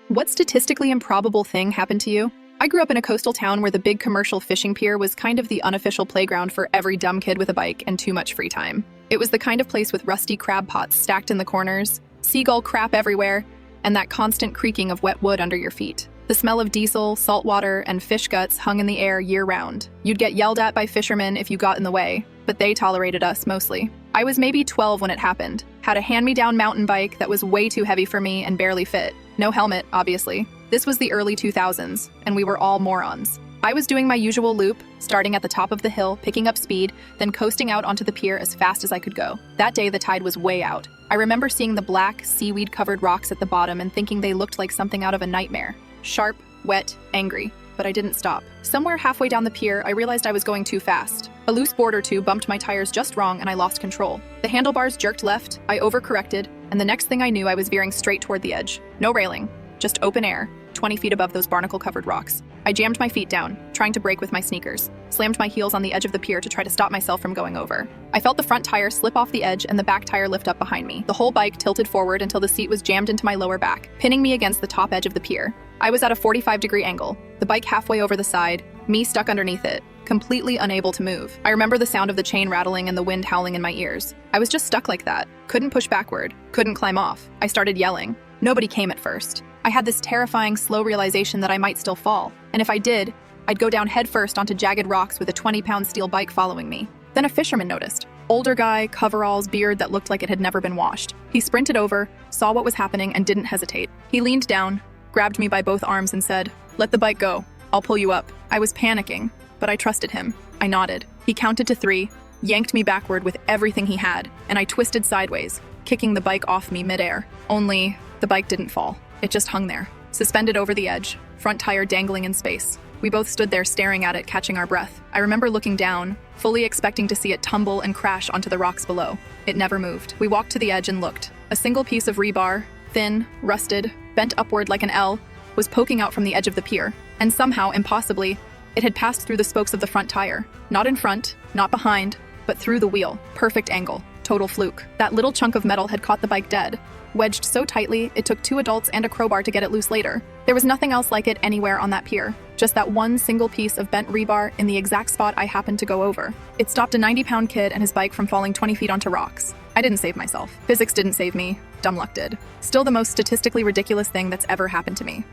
What statistically improbable thing happened to you? I grew up in a coastal town where the big commercial fishing pier was kind of the unofficial playground for every dumb kid with a bike and too much free time. It was the kind of place with rusty crab pots stacked in the corners, seagull crap everywhere, and that constant creaking of wet wood under your feet. The smell of diesel, salt water, and fish guts hung in the air year-round. You'd get yelled at by fishermen if you got in the way, but they tolerated us mostly. I was maybe 12 when it happened. Had a hand-me-down mountain bike that was way too heavy for me and barely fit. No helmet, obviously. This was the early 2000s, and we were all morons. I was doing my usual loop, starting at the top of the hill, picking up speed, then coasting out onto the pier as fast as I could go. That day, the tide was way out. I remember seeing the black, seaweed-covered rocks at the bottom and thinking they looked like something out of a nightmare. Sharp, wet, angry. But I didn't stop. Somewhere halfway down the pier, I realized I was going too fast. A loose board or two bumped my tires just wrong and I lost control. The handlebars jerked left, I overcorrected, and the next thing I knew I was veering straight toward the edge. No railing, just open air, 20 feet above those barnacle-covered rocks. I jammed my feet down, trying to brake with my sneakers, slammed my heels on the edge of the pier to try to stop myself from going over. I felt the front tire slip off the edge and the back tire lift up behind me. The whole bike tilted forward until the seat was jammed into my lower back, pinning me against the top edge of the pier. I was at a 45-degree angle, the bike halfway over the side, me stuck underneath it, completely unable to move. I remember the sound of the chain rattling and the wind howling in my ears. I was just stuck like that. Couldn't push backward, couldn't climb off. I started yelling. Nobody came at first. I had this terrifying, slow realization that I might still fall, and if I did, I'd go down headfirst onto jagged rocks with a 20-pound steel bike following me. Then a fisherman noticed. Older guy, coveralls, beard that looked like it had never been washed. He sprinted over, saw what was happening, and didn't hesitate. He leaned down, grabbed me by both arms and said, "Let the bike go. I'll pull you up." I was panicking, but I trusted him. I nodded. He counted to 3, yanked me backward with everything he had, and I twisted sideways, kicking the bike off me midair. Only, the bike didn't fall. It just hung there, suspended over the edge, front tire dangling in space. We both stood there staring at it, catching our breath. I remember looking down, fully expecting to see it tumble and crash onto the rocks below. It never moved. We walked to the edge and looked. A single piece of rebar, thin, rusted, bent upward like an L, was poking out from the edge of the pier. And somehow, impossibly, it had passed through the spokes of the front tire. Not in front, not behind, but through the wheel. Perfect angle. Total fluke. That little chunk of metal had caught the bike dead. Wedged so tightly, it took 2 adults and a crowbar to get it loose later. There was nothing else like it anywhere on that pier. Just that one single piece of bent rebar in the exact spot I happened to go over. It stopped a 90-pound kid and his bike from falling 20 feet onto rocks. I didn't save myself. Physics didn't save me. Dumb luck did. Still the most statistically ridiculous thing that's ever happened to me.